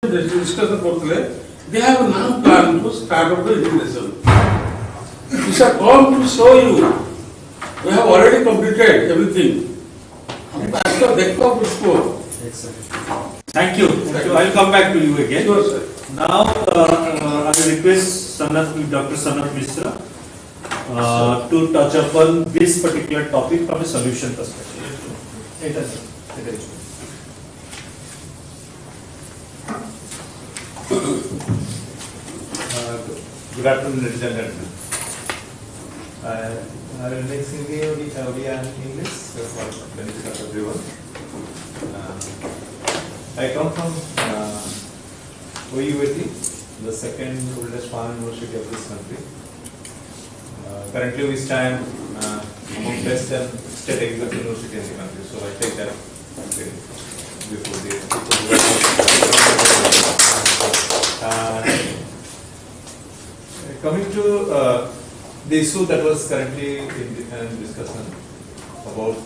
discussion କରୁଥିଲେ, they have now planned to start up the irrigation. We shall come to show you. We have already completed everything. Thank you. I will come back to you again. Sure, sir. Now, I will request Dr. Sanat Mishra to touch upon this particular topic from a solution perspective. Good afternoon, ladies and gentlemen. I will make Hindi or English for the benefit of everyone. I come from OUAT, the second oldest farm university of this country. Currently we stand among best and state agriculture university in the country, so I take that before coming to the issue that was currently in discussion about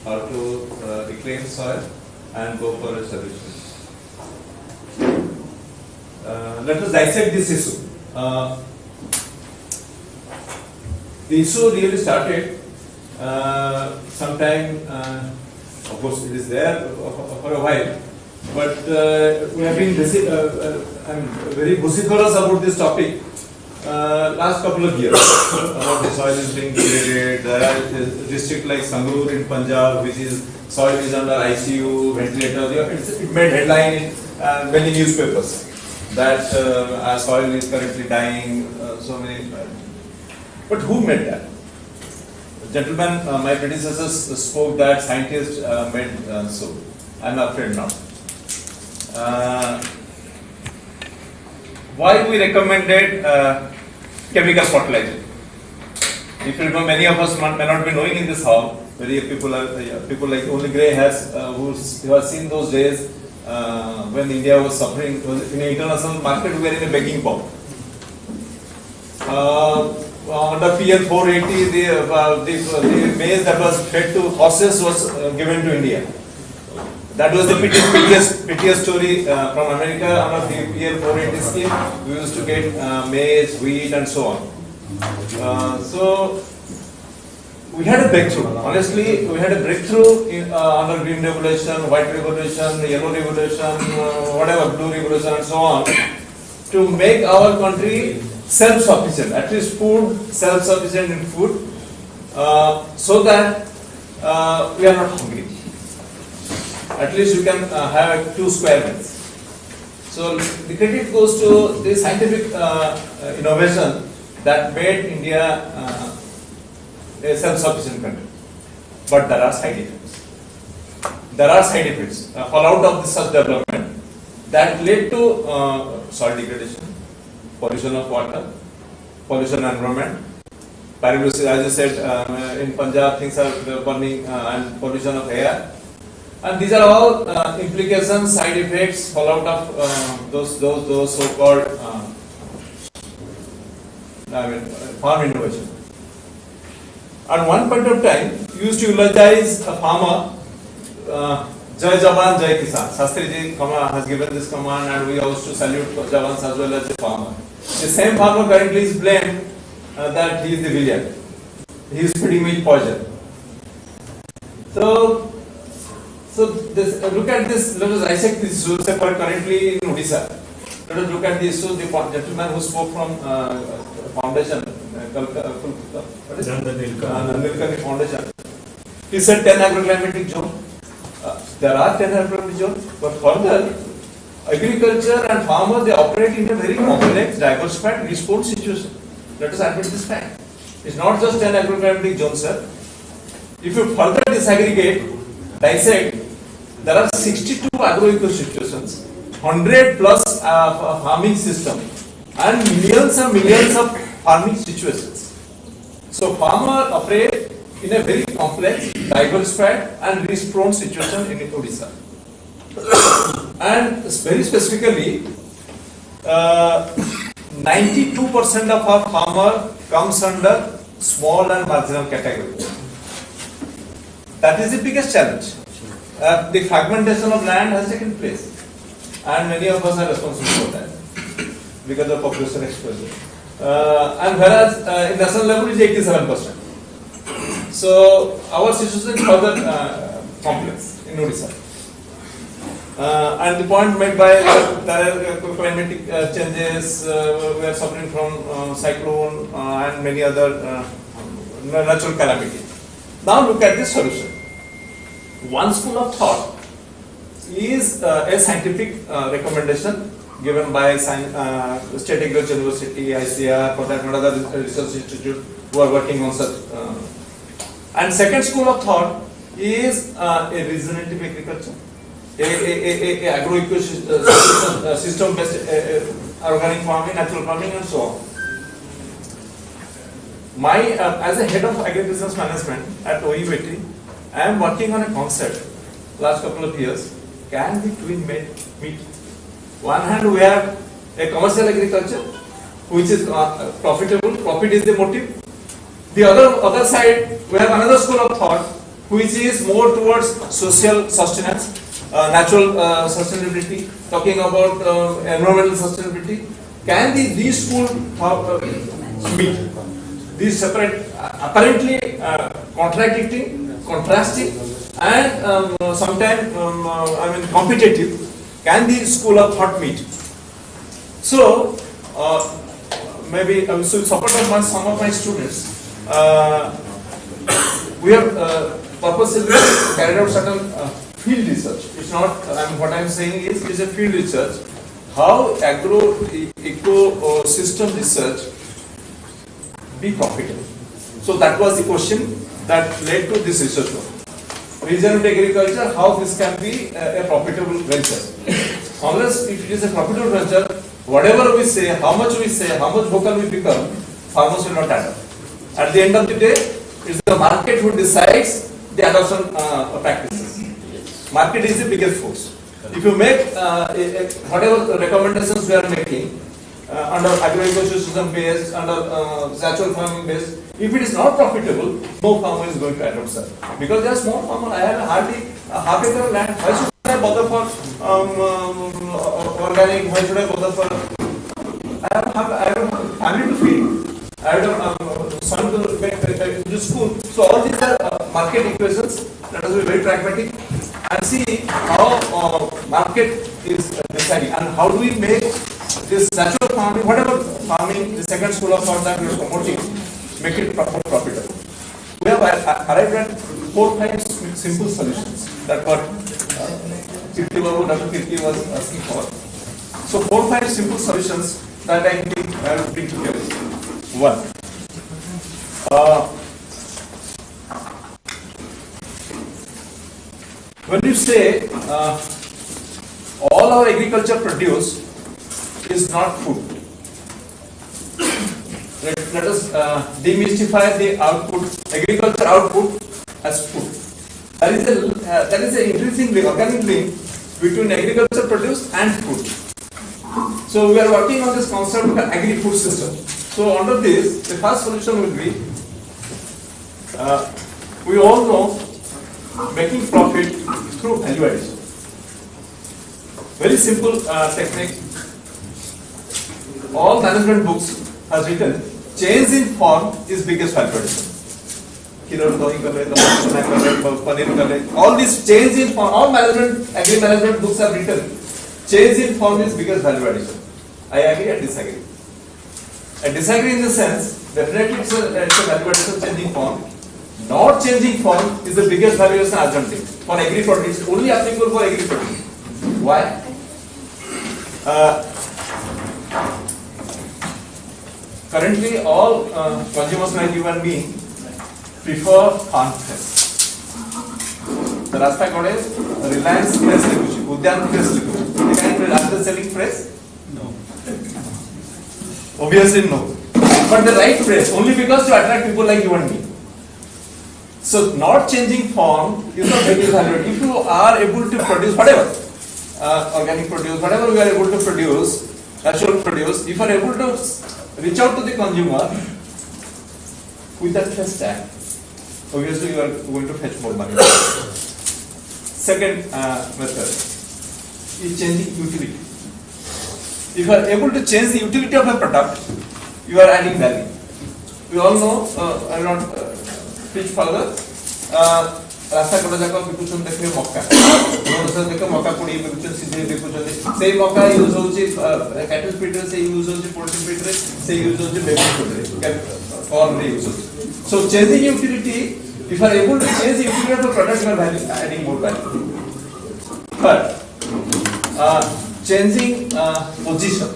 how to reclaim soil and go for a solution. Let us dissect this issue. The issue really started sometime, of course it is there for a while, but we have been very vociferous about this topic last couple of years. About the soil is being degraded. There are districts like Sangrur in Punjab, which is soil is under ICU, ventilator. It made headline in many newspapers that our soil is currently dying. So many. But who made that? Gentlemen, my predecessors spoke that scientists made so. I'm afraid not. Why we recommended chemical fertilizer? If you remember, many of us may not be knowing in this hall. Very people like only Gray has who has seen those days when India was suffering in the international market. We were in a begging bowl. Under PL 480, the maize that was fed to horses was given to India. That was the prettiest story from America. Under the PL 480 scheme, we used to get maize, wheat, and so on. So we had a breakthrough. Honestly, we had a breakthrough under green revolution, white revolution, yellow revolution, whatever, blue revolution, and so on, to make our country self-sufficient, at least food, self-sufficient in food, so that we are not hungry. At least you can have 2 square meals. So the credit goes to the scientific innovation that made India a self-sufficient country. But there are side effects. There are side effects. Fallout of this such development that led to soil degradation, pollution of water, pollution of environment, pyrolysis, as I said, in Punjab things are burning, and pollution of air. And these are all implications, side effects, fallout of those so-called farm innovation. At one point of time, we used to eulogize a farmer, Jai Jawan, Jai Kisan. Shastri ji has given this command, and we used to salute Jawans as well as the farmer. The same farmer currently is blamed that he is the villain. He is feeding me poison. So look at this. Let us dissect this issue. Say currently in Odisha. Let us look at this issue. The gentleman who spoke from foundation, Nilkani Foundation, he said 10 agroclimatic zones. There are 10 agroclimatic zones, but further, agriculture and farmers, they operate in a very complex, diversified, response situation. Let us admit this fact. It's not just 10 agroclimatic zones, sir. If you further disaggregate, dissect, there are 62 agroecological situations, 100 plus farming system, and millions and millions of farming situations. So farmers operate in a very complex, diversified, and risk-prone situation in Odisha. And very specifically, 92% of our farmer comes under small and marginal category. That is the biggest challenge. The fragmentation of land has taken place. and many of us are responsible for that because of population exposure. And whereas in national level it is 87%. So our situation is further complex in Odisha. And the point made by climatic changes, we are suffering from cyclone and many other natural calamities. Now look at the solution. One school of thought is a scientific recommendation given by State Agriculture University, ICR, for that another research institute who are working on such. And second school of thought is a regenerative agriculture, a agro-ecosystem system-based organic farming, natural farming, and so on. As a head of agribusiness management at OUAT, I am working on a concept last couple of years. Can the twin meet? One hand we have a commercial agriculture which is profitable, profit is the motive. The other side we have another school of thought which is more towards social sustenance, natural sustainability, talking about environmental sustainability. Can these schools meet? These separate, apparently contradicting, contrasting, and sometimes competitive. Can the school of thought meet? So maybe I will support some of my students. We have purposely carried out certain field research. It's not. What I am saying is, it's a field research. How ecosystem research be profitable? So that was the question that led to this research work. Regenerative agriculture, how this can be a profitable venture. Unless if it is a profitable venture, whatever we say, how much vocal we become, farmers will not add up. At the end of the day, it's the market who decides the adoption practices. Market is the biggest force. If you make whatever recommendations we are making under agro-ecosystem based, under natural farming based, if it is not profitable, no farmer is going to adopt that. Because they are small farmer. I have hardly half acre land. Why should I bother for organic? Why should I bother for? I have family to feed. I have son to to school. So all these are market equations. Let us be very pragmatic and see how market is deciding and how do we make this natural farming, whatever farming, the second school of thought that we are promoting, make it profitable. We have arrived at 4-5 simple solutions that what Dr. Kirti was asking for. So 4-5 simple solutions that I think I will bring together. One. When you say all our agriculture produce is not food, let us demystify the output, agriculture output as food. There is an intrinsic link, organic link between agriculture produce and food. So we are working on this concept of agri-food system. So under this, the first solution will be, we all know making profit through value addition. Very simple technique. All management books has written, change in form is biggest value addition. All these change in form, all agri-management books have written, change in form is biggest value addition. I agree and disagree. I disagree in the sense, definitely it's a value addition changing form. Not changing form is the biggest value addition adjunct for agri-produce. It's only applicable for agri-produce. Why? Currently, all consumers like you and me prefer farm fresh. The Rasta got a Reliance fresh liquid, Udyan fresh liquid. They can after selling fresh? No. Obviously no. But the right fresh, only because to attract people like you and me. So not changing form is not very valuable. If you are able to produce whatever, organic produce, whatever we are able to produce, natural produce, if you are able to reach out to the consumer with that fresh tag, obviously you are going to fetch more money. Second method, is changing utility. If you are able to change the utility of a product, you are adding value. We all know, I will not preach further. रास्ता कड़ा जाकर बिकुचन देखिए मक्का दोनों देखो मक्का पुड़ी बिकुचन सीधे बिकुचन से मक्का use होची कैटल फीडर से यूज होची पोल्ट्री फीडर से यूज होची बेबी फीडर फॉर्म रे use so changing utility if you are able to change the utility of the product you are value, adding more value. But changing position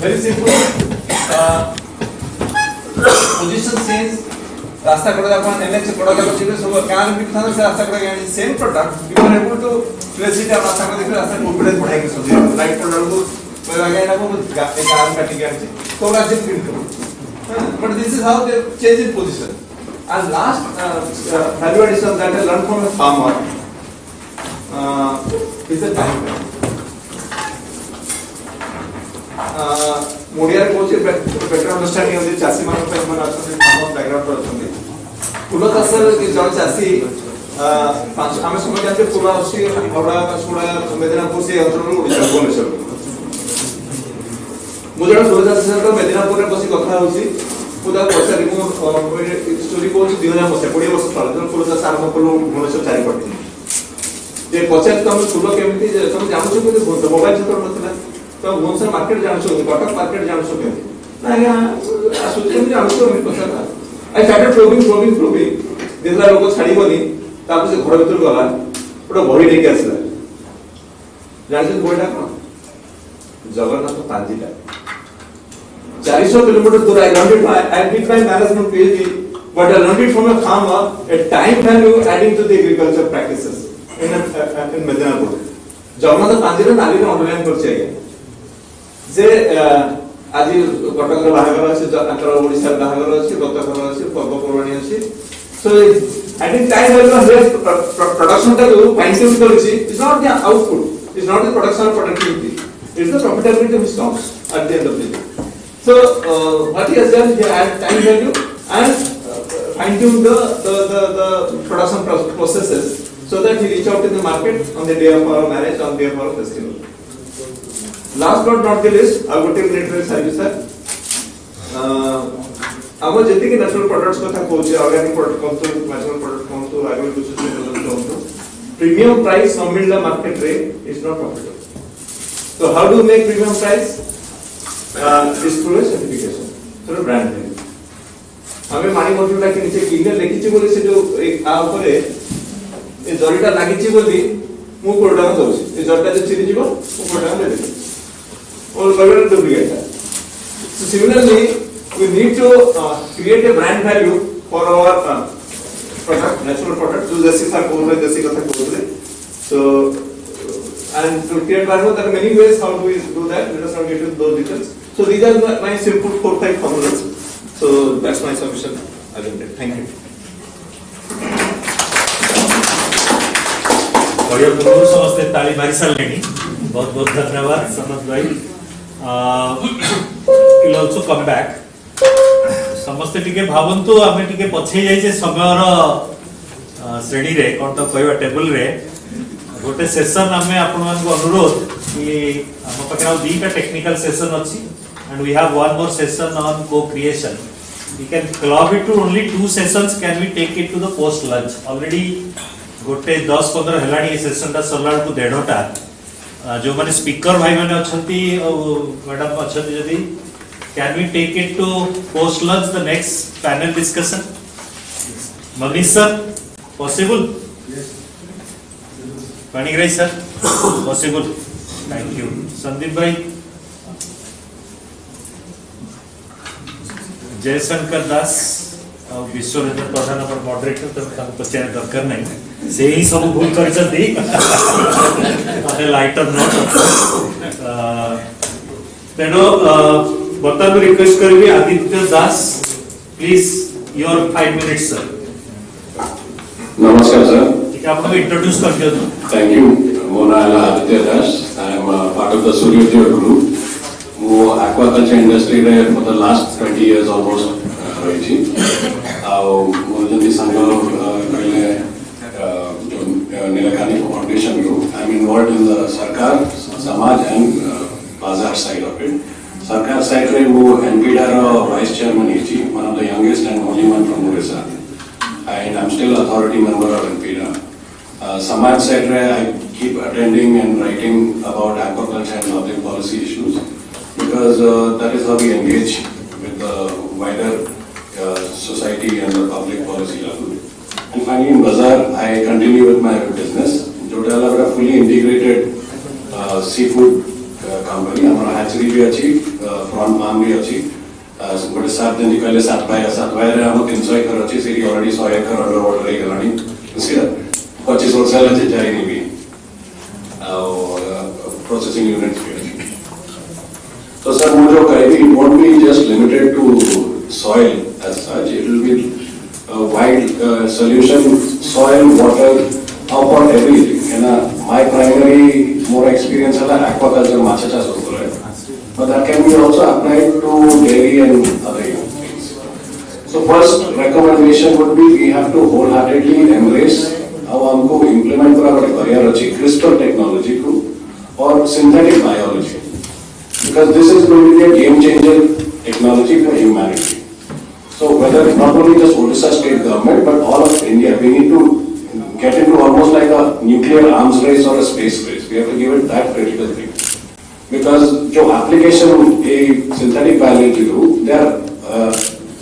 very simple position change रास्ता कड़ा जाकर NH कड़ा जाकर चीज़ सब क्या भी खाना से रास्ता कड़ा गया same product you are able to place it आप रास्ता कड़ा देखो रास्ता कॉन्फिडेंस बढ़ाएंगे सोचिए राइट प्रोडक्ट को कोई लगा ना वो गाते काम काटी गया तो राज्य प्रिंट करो but this is how they change in position and last value addition that I learned from a farmer is the time Modiya Koche better understanding of the चासी मान पे मन आछन फार्मर बैकग्राउंड पर आछन फूल चाष के जन चासी पांच आमे समय जानते फूल आसी हावड़ा सुड़ा मेदिनापुर से अंचल ओडिशा भुवनेश्वर मुजरा फूल चाष से मेदिनापुर रे बसी कथा होसी पुदा पछारी मो स्टोरी को 2000 मसे 20 वर्ष तले जब फूल चाष आरंभ कलो भुवनेश्वर चारि पटे जे पछार तुम फूल केमती तुम जानछो कि मोबाइल क्षेत्र नथिला तो भुवनेश्वर मार्केट जानछो कटक मार्केट जानछो के ना या सुचेम जानछो मी पछार आई स्टार्टेड प्रोबिंग देखला लोग छाड़ीबनी तापर से घर भीतर गला ओटा बही लेके आसला जानछो बहीटा कोन जगन्नाथ पांजीटा 400 किलोमीटर दूर I learned it I did my management PhD but I learned it from a farmer a time value adding to the agriculture practices in Medinapur Jagannath पांजीरा नाली में ऑनलाइन करछे जे आज कटक रे बाहागर अछि अंतर ओडिसा बाहागर अछि गतकर अछि पर्वपर्वाणी अछि so I think time value production टा जो फाइन ट्यून करछि is not the output is not the production productivity is the profitability of stocks at the end of the day so what he has done he added time value and fine tune the production processes so that he reach out in the market on the day of our marriage on the day of our festival. Last but not the least, I would take network service sir. आमो जेते कि natural products कथा कहूचे organic product कोन तो natural product कोन तो agriculture product कोन तो premium price न मिलला market रे is not profitable so how do you make premium price is through a certification through brand name हमें मानी मॉड्यूल के नीचे किने लिखिछि बोली से जो एक आ ऊपर ए जरीटा लागिछि बोली मु कोडा दउछि ए जरीटा जे चिरि जीवो मु कोडा दे देबी all level duplicate. So similarly, we need to create a brand value for our product, natural product. So जैसे था कोड जैसे कथा code so and to create value there are many ways how do we do that. Let us not get into those details. So these are my simple 4-5 formulas. So that's my solution. Thank you. बढ़िया पूर्व समझते ताली मारी सालेनी बहुत बहुत धन्यवाद समझ भाई will also come back समस्ते टिके भावंतु आमे टिके पछे जाई जे समयर श्रेणी रे कोन तो कहबा टेबल रे गोटे सेशन आमे आपन मान को अनुरोध कि हम पकराउ दीटा टेक्निकल सेशन अछि and we have one more session on co-creation we can club it to only 2 sessions can we take it to the post lunch already गोटे 10-15 हेलानी सेशन ता सरला को 1.5 जो माने स्पीकर भाई माने अछंती मैडम अछंती जदी can we take it to post lunch the next panel discussion Manish sir possible yes Panigrahi sir possible thank you Sandeep भाई जयशंकर दास विश्वरंजन प्रधान पर मॉडरेटर तो पचार दरकार नहीं से ही सब भूल कर जदी अरे लाइटर नोट तेनो बता रिक्वेस्ट करबी आदित्य दास प्लीज योर 5 मिनट्स सर नमस्कार सर ठीक है आपको इंट्रोड्यूस कर दियो थैंक यू मो नाम Aditya Das I am part of the Suryoday group मो एक्वाकल्चर इंडस्ट्री रे for the last 20 years almost रही आ जल्दी संग कहले नीलकानी फाउंडेशन रो I mean involved in the Sarkar, Samaj and Bazaar side of it. Sarkar side re wo NPDAR vice chairman is one of the youngest and only one from Odisha. And I'm still authority member of NPDAR. Samaj side re I keep attending and writing about aquaculture and public policy issues because that is how we engage with the wider society and the public policy level. And finally in Bazaar, I continue with my business. Jodala is a fully integrated seafood company. Our hatchery bhi achi, prawn farm bhi achi. But 7 दिन पहले 7 bye रे हम 300 एकड़ अच्छी city already 100 एकड़ under water रे गलानी इसका 25 वर्ष से अच्छे जारी नहीं भी प्रोसेसिंग यूनिट्स भी अच्छी तो सर मुझे कहेगी it won't be just limited to soil as such, it will be a wide solution, soil, water, for everything. And my primary more experience is aquaculture, macha chas hoto hai. But that can be also applied to dairy and other things. So first recommendation would be we have to wholeheartedly embrace how हमको implement करा बड़े career अच्छी CRISPR technology को और synthetic biology because this is going to be a game changer technology for humanity. So whether not only just Odisha state government but all of India, we need to get into almost like a nuclear arms race or a space race. We have to give it that critical thing. Because जो application a synthetic biology do, they are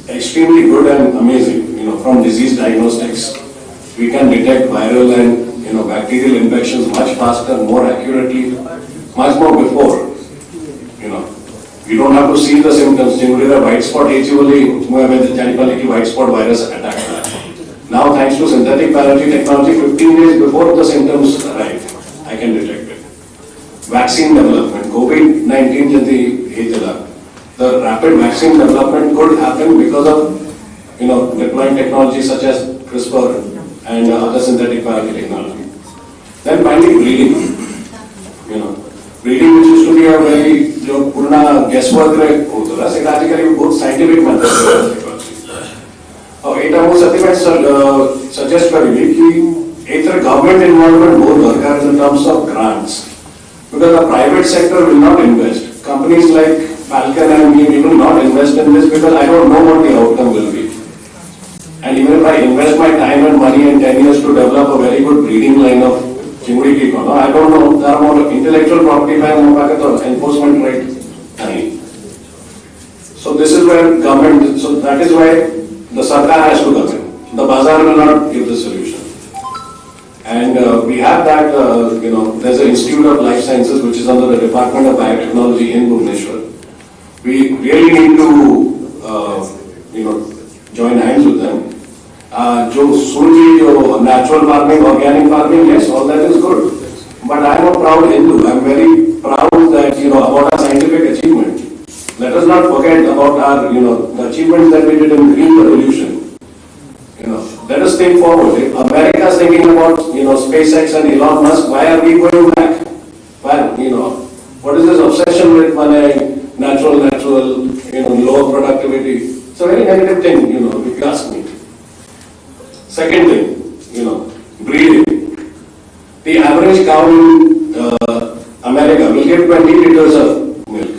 extremely good and amazing. You know, from disease diagnostics, we can detect viral and bacterial infections much faster, more accurately, much more before. You know, we don't have to see the symptoms. Generally, the white spot actually, white spot virus attack. Now, thanks to synthetic biology technology, 15 days before the symptoms arrive, I can detect it. Vaccine development, COVID-19 the rapid vaccine development could happen because of deploying technology such as CRISPR and other synthetic biology technology. Then finally breeding. Breeding which used to be a very purna guesswork hota tha, seta ajikali bahut scientific method technology. Eta mo sathimai suggest karibi ki either government involvement more darkar in terms of grants. Because the private sector will not invest. Companies like Falcon and me will not invest in this because I don't know what the outcome will be. And even if I invest my time and money in 10 years to develop a very good breeding line of chimudi kiko, I don't know, there are more intellectual property by enforcement right. So this is where government, so that is why the Sarkar has to come in. The Bazaar will not give the solution. And we have that, there's an Institute of Life Sciences which is under the Department of Biotechnology in Bhubaneswar. We really need to, join hands with them. Natural farming, organic farming, yes, all that is good. But I am a proud Hindu. I am very proud that, about our scientific achievement. Let us not forget about our, the achievements that we did in green revolution. Let us think forward. If America is thinking about, SpaceX and Elon Musk, why are we going back? Why, what is this obsession with natural, lower productivity? It's a very negative thing, if you ask me. Second thing, breeding. The average cow in America will give 20 liters of milk.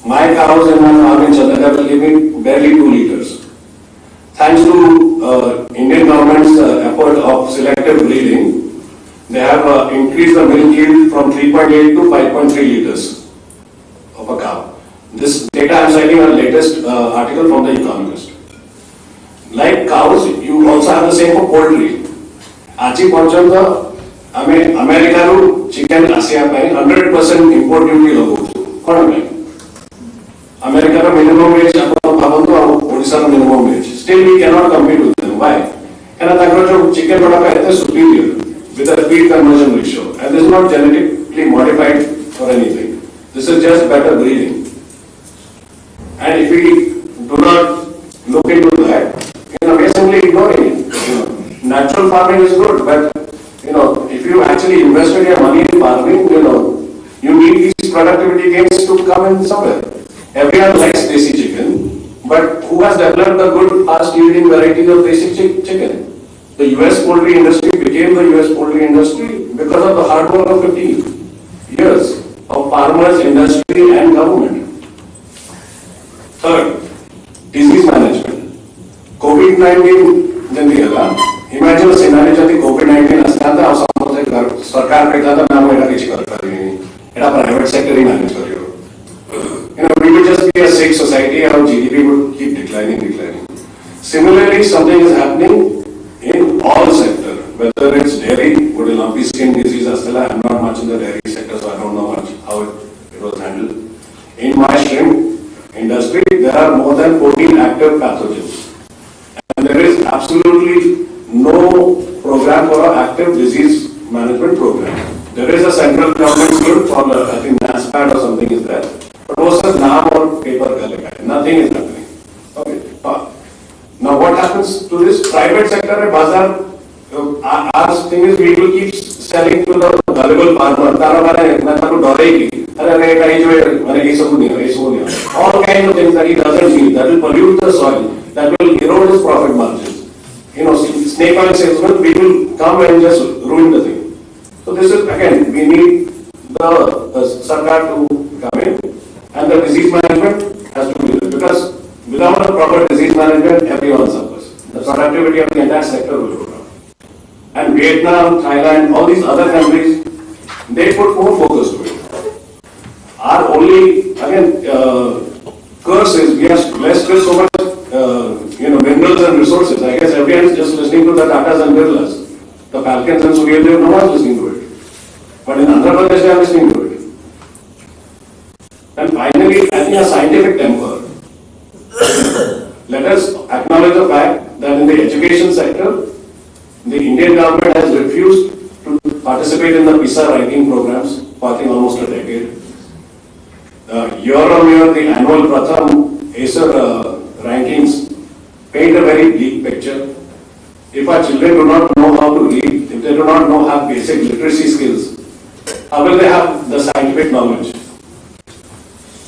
My cows in my farm in Chandaka will give me barely 2 liters. Thanks to Indian government's effort of selective breeding, they have increased the milk yield from 3.8 to 5.3 liters of a cow. This data I am citing a latest article from The Economist. Like cows, you also have the same for poultry. Aji Panchanda, America chicken Asia 100% import duty lagu. America minimum wage, Odisha minimum wage. Still we cannot compete with them. Why? Because chicken product is superior with a feed conversion ratio. And this is not genetically modified or anything. This is just better breeding. And if we do not look into that, we are simply ignoring it. Natural farming is good, but if you actually invested your money in farming, you need these productivity gains to come in somewhere. Everyone likes desi chicken, but who has developed the good fast yielding varieties of desi chicken? The US poultry industry became the US poultry industry because of the hard work of the team. years of farmers, industry and government. Third, disease management. COVID-19 जल्दी आला. Imagine a scenario जल्दी COVID-19 असता था, और समझे सरकार कहता था ना वो ऐसा किसी कर पाती नहीं, ऐसा private sector ही manage करियो. We would just be a sick society, our GDP would keep declining. Similarly, something is happening in all sectors, whether it's dairy, with a lumpy skin disease, I'm not much in the dairy sector, so I don't know much how it was handled. In my shrimp industry, there are more than 14 active pathogens. And there is absolutely no program for an active disease management program. There is a central government scheme called, I think, NASPAD or something is there. But also naam or paper ka lega hai. Nothing is happening. Okay. Now what happens to this private sector mein bazaar? Our thing is we will keep selling to the gullible farmer. Tara mane main taku doregi. Are kahi jo mane ye sab nahi. All kinds of things that he doesn't need. That will pollute the soil. That will erode his profit margins. Snake oil salesman, we will come and just ruin the thing. So this is again, we need the sarkar to come in. And the disease management has to be there, because without a proper disease management, everyone suffers. The productivity of the entire sector will go down. And Vietnam, Thailand, all these other countries, they put more focus to it. Our only, again, curse is we are blessed with so much, minerals and resources. I guess everyone is just listening to the Tatas and Birlas. The Falcons and Suryadev, no one is listening to it. But in Andhra Pradesh, they are listening to it. And finally, I think a scientific temper. Let us acknowledge the fact that in the education sector, the Indian government has refused to participate in the PISA ranking programs for I think almost a decade. Year on year, the annual Pratham Acer rankings paint a very bleak picture. If our children do not know how to read, if they do not have basic literacy skills, how will they have the scientific knowledge?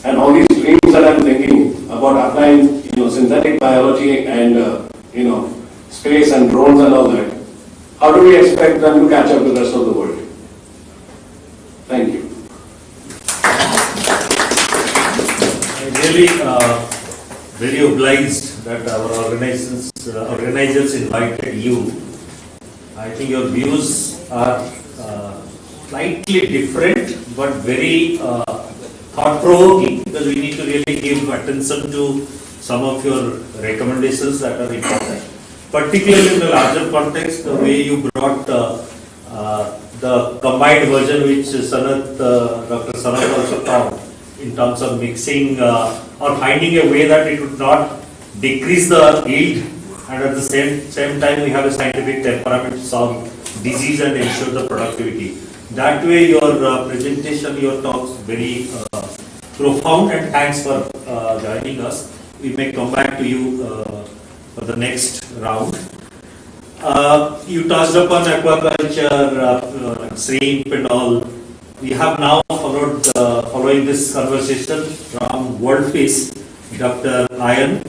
And all these dreams that I'm thinking about applying, synthetic biology and, space and drones and all that, how do we expect them to catch up with the rest of the world? Thank you. I'm really very obliged that our organizers invited you. I think your views are slightly different, but very thought-provoking, because we need to really give attention to some of your recommendations that are important, particularly in the larger context, the way you brought the combined version which Dr. Sanat also taught, in terms of mixing or finding a way that it would not decrease the yield, and at the same time we have a scientific temperament to solve disease and ensure the productivity. That way your presentation, your talks very profound, and thanks for joining us. We may come back to you for the next round. You touched upon aquaculture, shrimp and all. We have now following this conversation from World Fish, Dr. Ayan.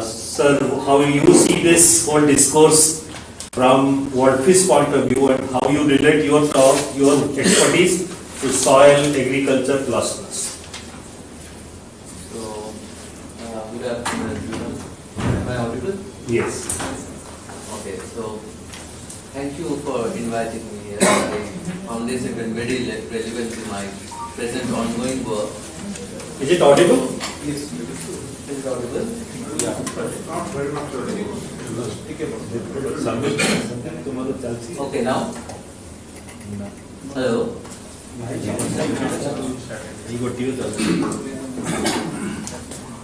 Sir, how you see this whole discourse from World Fish point of view, and how you relate your talk, your expertise to soil agriculture plus plus? So, good afternoon everyone. Am I audible? Yes. Okay, so thank you for inviting me here. I found this event very relevant to my present ongoing work. Is it audible? Yes. Is it audible? Yeah. Not very much audible. Okay, now? Hello?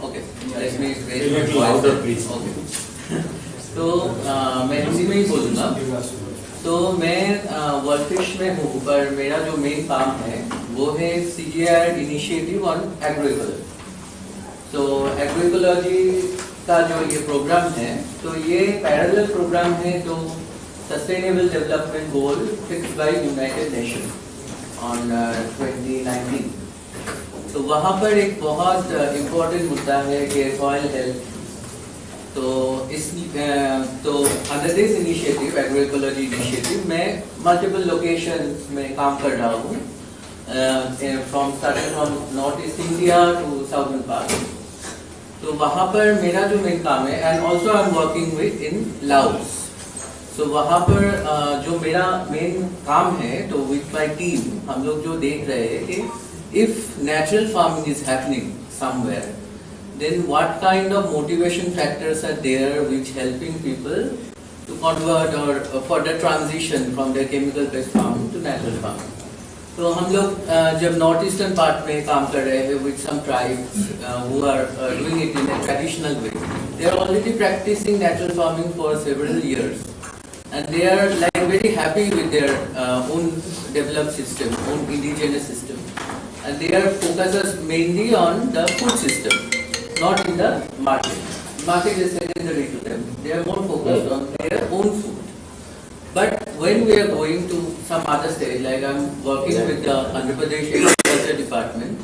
Okay, let me raise my voice. Please. Okay. तो मैं हिंदी में ही बोलूँगा. तो मैं world fish में हूँ, पर मेरा जो मेन काम है वो है CGIAR इनिशिएटिव ऑन एग्रीकल्चर. तो एग्रीकोलॉजी का जो ये प्रोग्राम है, तो ये पैरेलल प्रोग्राम है जो sustainable development goal fixed by United nation on 2019. तो वहाँ पर एक बहुत इम्पोर्टेंट मुद्दा है कि सॉइल हेल्थ. तो under this initiative, agroecology initiative, मैं मल्टीपल लोकेशंस में काम कर रहा हूँ. from starting from north east India to southern part. तो वहाँ पर मेरा जो मेन काम है, and also I am working with in Laos. तो वहाँ पर जो मेरा मेन काम है, तो विथ माई टीम हम लोग जो देख रहे हैं कि if natural farming is happening somewhere, then what kind of motivation factors are there which helping people to convert or for the transition from the chemical based farming to natural farming? तो हम लोग जब north eastern part में काम कर रहे हैं with some tribes who are doing it in a traditional way, they are already practicing natural farming for several years, and they are like very happy with their own developed system, own indigenous system, and they are focused mainly on the food system, not in the market. Market is secondary to them. They are more focused on their own food. But when we are going to some other state, like I'm working with the Andhra Pradesh Agriculture Department,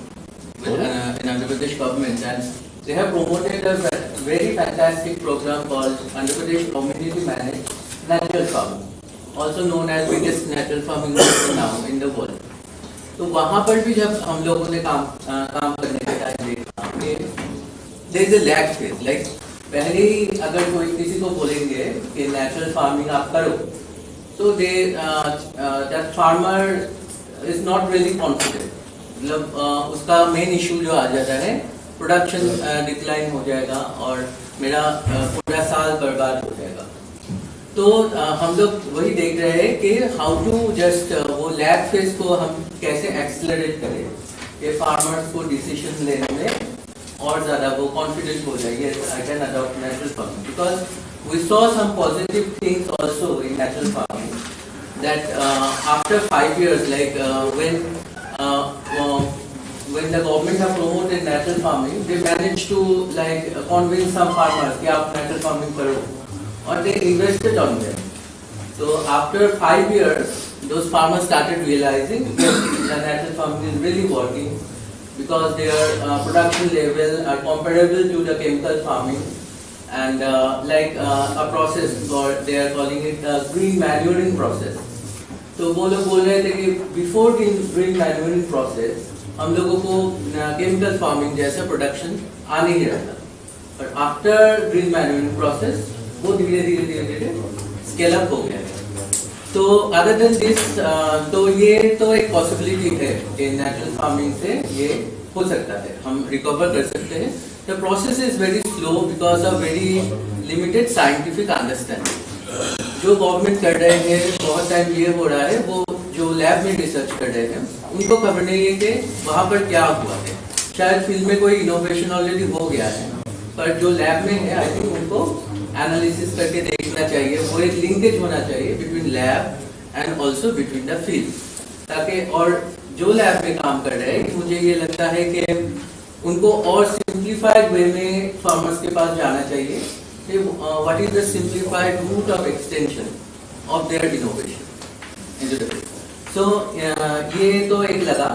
with in Andhra Pradesh government, and they have promoted a very fantastic program called Andhra Pradesh Community Managed Natural Farming, also known as biggest natural farming now in the world. तो वहाँ पर भी जब हम लोगों ने काम करने के टाइम देखा कि there is a lag phase, like पहले ही अगर कोई किसी को बोलेंगे कि नेचुरल फार्मिंग आप करो, तो they that farmer is not really confident. मतलब उसका मेन इशू जो आ जाता है, प्रोडक्शन डिक्लाइन हो जाएगा और मेरा पूरा साल बर्बाद हो जाएगा। तो हम लोग वही देख रहे हैं कि हाउ टू जस्ट वो लैग फेज को हम कैसे एक्सेलरेट करें कि फार्मर्स को डिसीजन लेने में और ज़्यादा वो कॉन्फिडेंट हो जाए, I can adopt natural farming, because we saw some positive things also in natural farming, that after 5 years, like when the government have promoted natural farming, they managed to like convince some farmers कि आप natural farming करो, और they invested on them. So after 5 years, those farmers started realizing that the natural farming is really working, because their production level are comparable to the chemical farming, and like a process, or they are calling it a green manuring process. तो वो लोग बोल रहे थे कि before green manuring process हम लोगों को केमिकल फार्मिंग जैसा प्रोडक्शन आ नहीं रहा था, पर आफ्टर ग्रीन मैन्यूरिंग प्रोसेस वो धीरे धीरे स्केल अप हो गया है। तो अदर देन दिस, तो ये तो एक पॉसिबिलिटी है कि नेचुरल फार्मिंग से ये हो सकता है, हम रिकवर कर सकते हैं। The process is very slow because of very limited scientific understanding. जो गवर्नमेंट कर रहे हैं, बहुत टाइम ये हो रहा है, वो जो लैब में रिसर्च कर रहे हैं उनको खबर नहीं है कि वहाँ पर क्या हुआ है। शायद फील्ड में कोई इनोवेशन ऑलरेडी हो गया है, पर जो लैब में है आई थिंक उनको एनालिसिस करके देखना चाहिए, वो एक लिंकेज होना चाहिए between lab and also between the field, ताकि और जो लैब में काम कर रहे हैं, मुझे ये लगता है कि उनको और सिंप्लीफाइड वे में फार्मर्स के पास जाना चाहिए कि what is the simplified route of extension of their innovation. So ये तो एक लगा,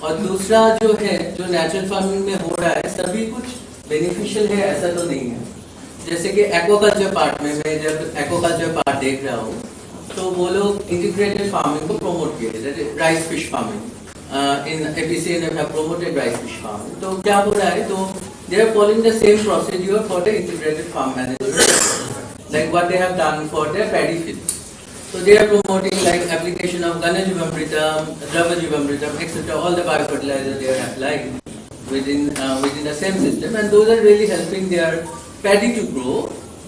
और दूसरा जो है, जो नेचुरल फार्मिंग में हो रहा है, सभी कुछ बेनिफिशियल है ऐसा तो नहीं है। जैसे कि एक्वाकल्चर पार्ट में, मैं जब एक्वाकल्चर पार्ट देख रहा हूँ, तो वो लोग इंटीग्रेटेड फार्मिंग को प्रमोट किए, जैसे rice fish farming in APCN have promoted rice fish farming। तो क्या हो रहा है, तो they are following the same procedure for the integrated farm management, like what they have done for their paddy fields. So they are promoting like application of Ganajivamritam, Dravajivamritam, etc. All the biofertilizer they are applying within the same system, and those are really helping their paddy to grow,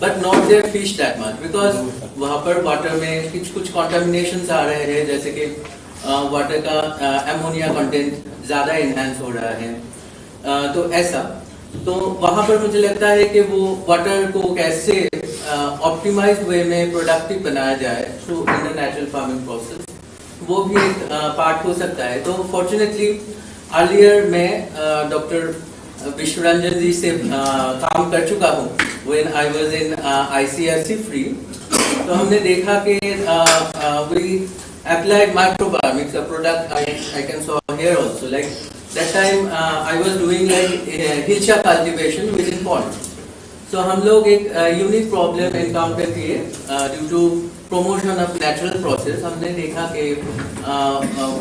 but not their fish that much, because वहाँ पर water में कुछ contaminations आ रहे हैं, जैसे कि water का ammonia content ज़्यादा इन्हांस हो रहा है, तो ऐसा। तो वहाँ पर मुझे लगता है कि वो वाटर को कैसे ऑप्टिमाइज्ड वे में प्रोडक्टिव बनाया जाए through in the natural farming process, वो भी एक पार्ट हो सकता है। तो फॉर्चुनेटली अर्लियर मैं डॉक्टर विश्वरंजन जी से काम कर चुका हूँ when I was in ICRC free. तो हमने देखा कि we applied microbiome, a product I can saw here also. Like that time I was doing like hilcha cultivation within pond. So हम लोग एक unique problem encounter किए due to promotion of natural process, हमने देखा कि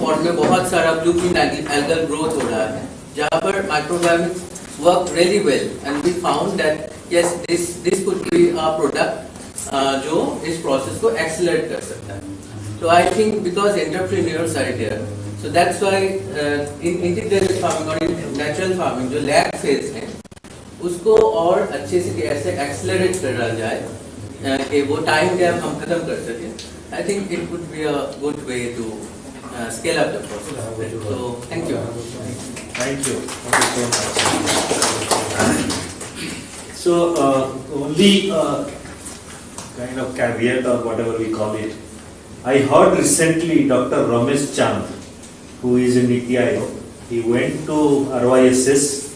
pot में बहुत सारा ब्लूप्रिंट algal growth हो रहा है, जहाँ पर microbiome work really well, and we found that yes, this could be a product जो इस process को accelerate कर सकता है. So I think because entrepreneurs are there, so that's why in integrated farming or in natural farming जो lab phase है, उसको और अच्छे से कैसे accelerate करा जाए कि वो time gap हम खत्म कर सकें. I think it would be a good way to scale up the process. So thank you. Thank you. Thank you so much. So only kind of caveat or whatever we call it. I heard recently Dr. Ramesh Chand, who is in Niti Aayog, he went to RYSS,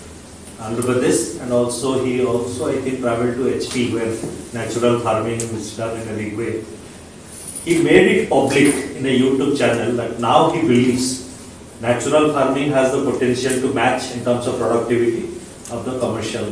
Andhra Pradesh, and also he also I think traveled to HP where natural farming is done in a big way. He made it public in a YouTube channel that now he believes natural farming has the potential to match in terms of productivity of the commercial.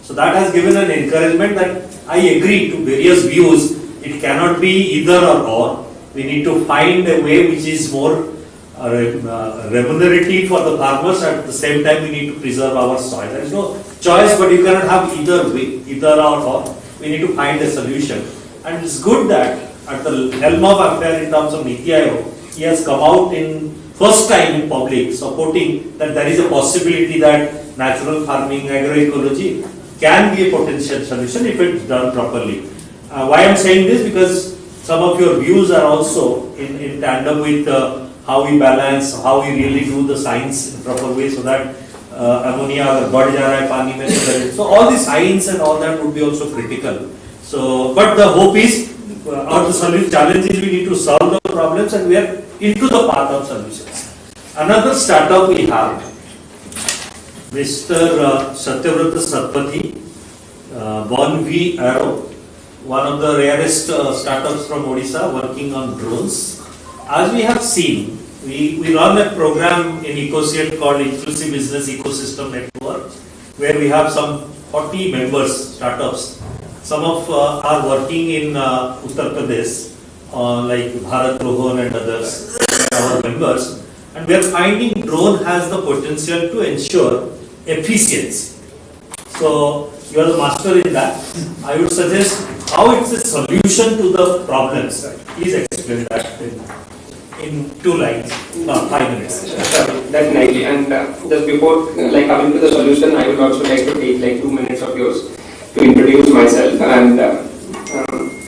So that has given an encouragement that I agree to various views. It cannot be either or. We need to find a way which is more remunerative for the farmers. At the same time, we need to preserve our soil. There is no choice, but you cannot have either way, either or. We need to find a solution. And it's good that at the helm of affair in terms of Niti Aayog, he has come out in first time in public supporting that there is a possibility that natural farming, agroecology can be a potential solution if it's done properly. Why I am saying this? Because some of your views are also in tandem with how we balance, how we really do the science in proper way, so that ammonia बढ़ जा रहा है पानी में, so all the science and all that would be also critical. So, but the hope is, or the challenge is, we need to solve the problems and we are into the path of solutions. Another startup we have, Mr. Satyavrata Satpathy, Born V Arrow, one of the rarest startups from Odisha working on drones. As we have seen, we run a program in EcoShield called Inclusive Business Ecosystem Network, where we have some 40 members, startups. Some of are working in Uttar Pradesh, like Bharat Rohan and others, our members. And we are finding drone has the potential to ensure efficiency. So you are the master in that. I would suggest how it's a solution to the problems. Please explain that in 2 lines, 5 minutes. Definitely. And just before like coming to the solution, I would also like to take like 2 minutes of yours to introduce myself and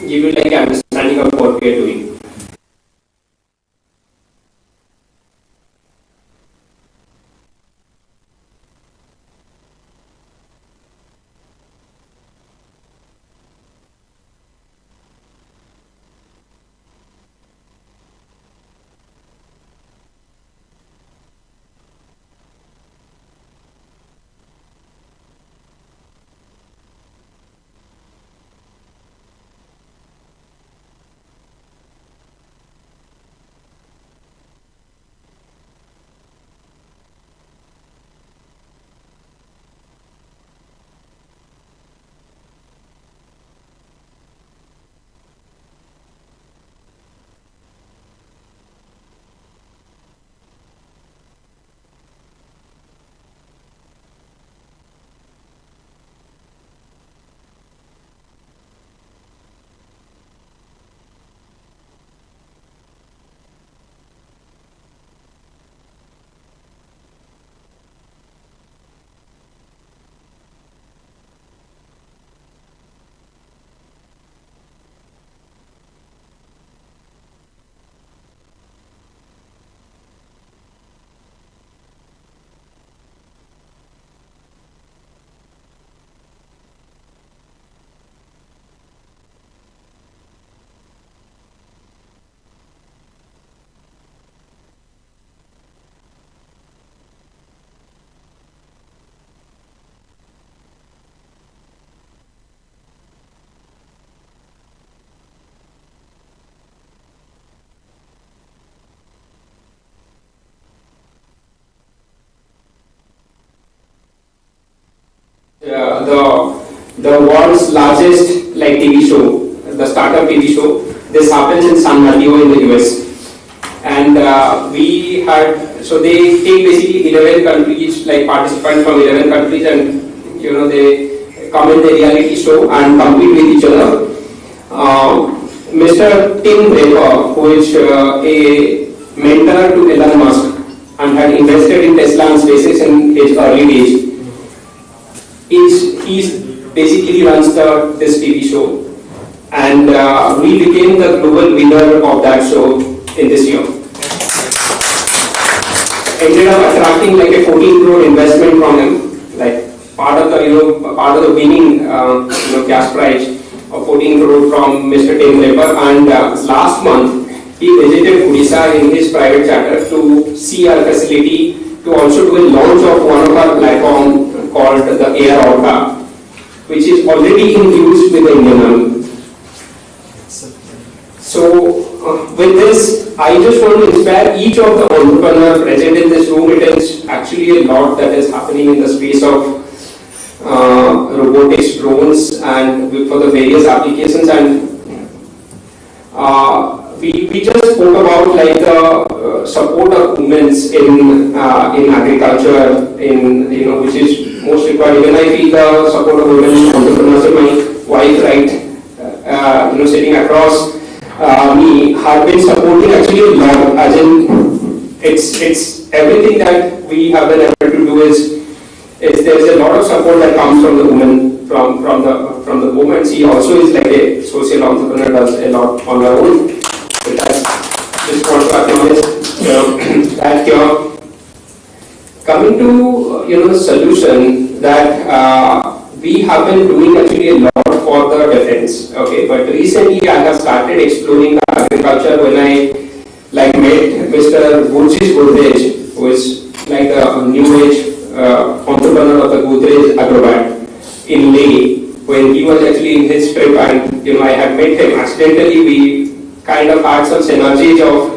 give you like an understanding of what we are doing. The world's largest like TV show, the startup TV show, This happens in San Mateo in the US. And we had, so they take basically 11 countries, like participants from 11 countries, and they come in the reality show and compete with each other. Mr. Tim Draper, who is a mentor to Elon Musk and had invested in Tesla and SpaceX in his early days, he basically runs this TV show, and we became the global winner of that show in this year. Ended up attracting like a 14 crore investment from him, like part of the winning cash prize of 14 crore from Mr. Tim Draper. And last month he visited Odisha in his private charter to see our facility, to also do a launch of one of our platform called the Air Orca, which is already in use with the Indian Army. So with this, I just want to inspire each of the entrepreneurs present in this room. It is actually a lot that is happening in the space of robotics, drones, and for the various applications. And we just spoke about like the support of women in agriculture, which is most required. When I feel the support of women in entrepreneurship, my wife, right, sitting across me, have been supporting actually a lot. As in, it's everything that we have been able to do is there's a lot of support that comes from the woman, from the woman. She also is like a social entrepreneur, does a lot on her own. So that's just want to acknowledge that coming to the solution that we have been doing actually a lot for the defense. Okay, but recently I have started exploring the agriculture when I met Mr. Godrej, who is like the new age entrepreneur of the Godrej Agrobat in Leh, when he was actually in his trip, and I had met him accidentally. We kind of had some synergies of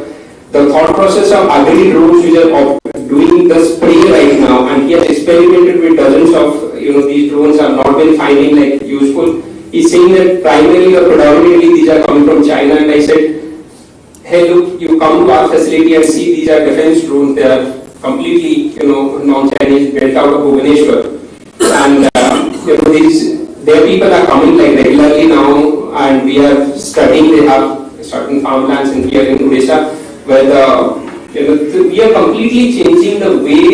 the thought process of agri drones, which are doing the spray right now, and he has experimented with dozens of these drones have not been finding like useful. He's saying that primarily or predominantly these are coming from China, and I said, hey look, you come to our facility and see, these are defense drones. They are completely non-Chinese, built out of Bhubaneswar, and their people are coming like regularly now, and we are studying. They have certain farmlands in here in Odisha where we are completely changing the way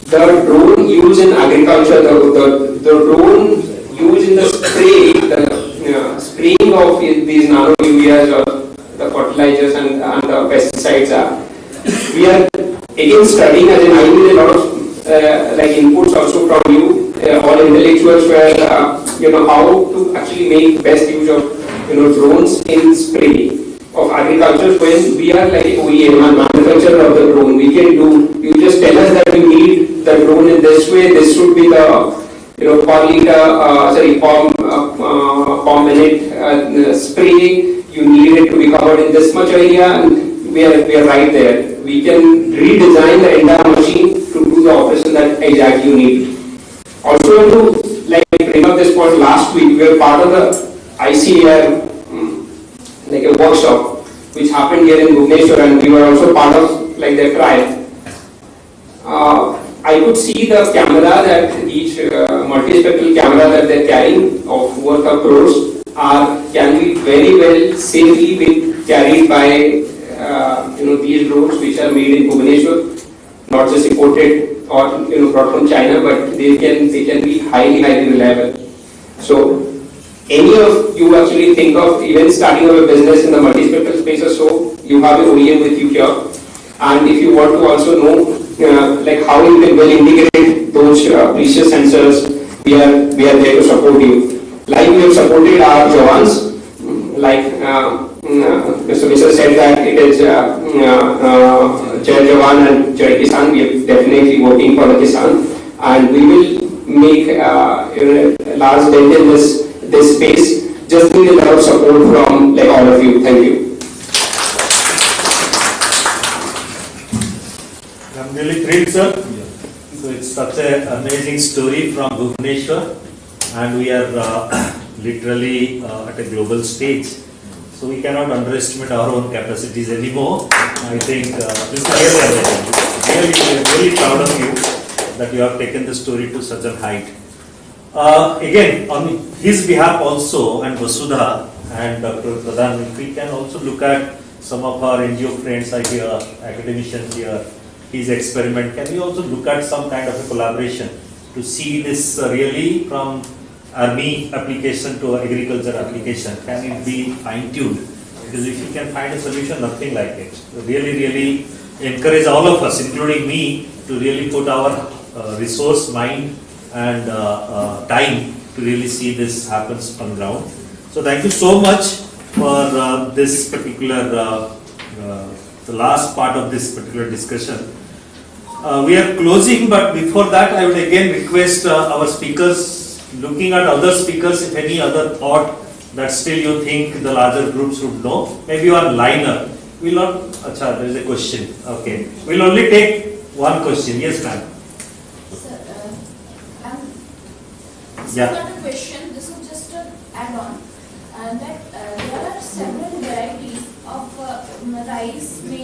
the drone used in agriculture, the drone used in the spray, the spraying of these nano UVs or the fertilizers and the pesticides are. We are again studying, as in I need a lot of inputs also from you, all intellectuals, where how to actually make best use of drones in spray of agriculture, when we are like OEM and manufacturer of the drone. We can do, you just tell us that you need the drone in this way, this should be the per minute spray, you need it to be covered in this much area, and we are right there. We can redesign the entire machine to do the operation that exactly you need. Also, to bring up this point, last week we were part of the ICAR a workshop which happened here in Bhubaneswar, and we were also part of their trial. I could see the camera that each multispectral camera that they're carrying of worth of crores can be very well safely be carried by these drones which are made in Bhubaneswar, not just imported or brought from China, but they can be highly reliable. So any of you actually think of even starting up a business in the multispectral space or so, you have an OEM with you here. And if you want to also know how you can well integrate those precious sensors, we are there to support you. Like we have supported our Jawans, Mr. Mishra said that it is Jai Jawan and Jai Kisan. We are definitely working for the Kisan, and we will make a large dent in this space. Just need a lot of support from all of you. Thank you. I'm really thrilled, sir. So it's such an amazing story from Bhubaneswar, and we are literally at a global stage. So we cannot underestimate our own capacities anymore. I think this is really amazing. Really proud of you that you have taken the story to such a height. Again, on his behalf also, and Vasudha and Dr. Pradhan, if we can also look at some of our NGO friends like here, academicians here, his experiment, can we also look at some kind of a collaboration to see this really from army application to agriculture application? Can it be fine-tuned? Because if you can find a solution, nothing like it. Really encourage all of us, including me, to really put our resource, mind and time to really see this happens on ground. So thank you so much for this particular, the last part of this particular discussion. We are closing, but before that I would again request our speakers, looking at other speakers, if any other thought that still you think the larger groups would know, maybe one liner. We'll not, acha, there is a question. Okay. We'll only take one question. Yes, ma'am. Sir, this Yeah. is not a question, this is just an add-on. That there are several varieties of rice made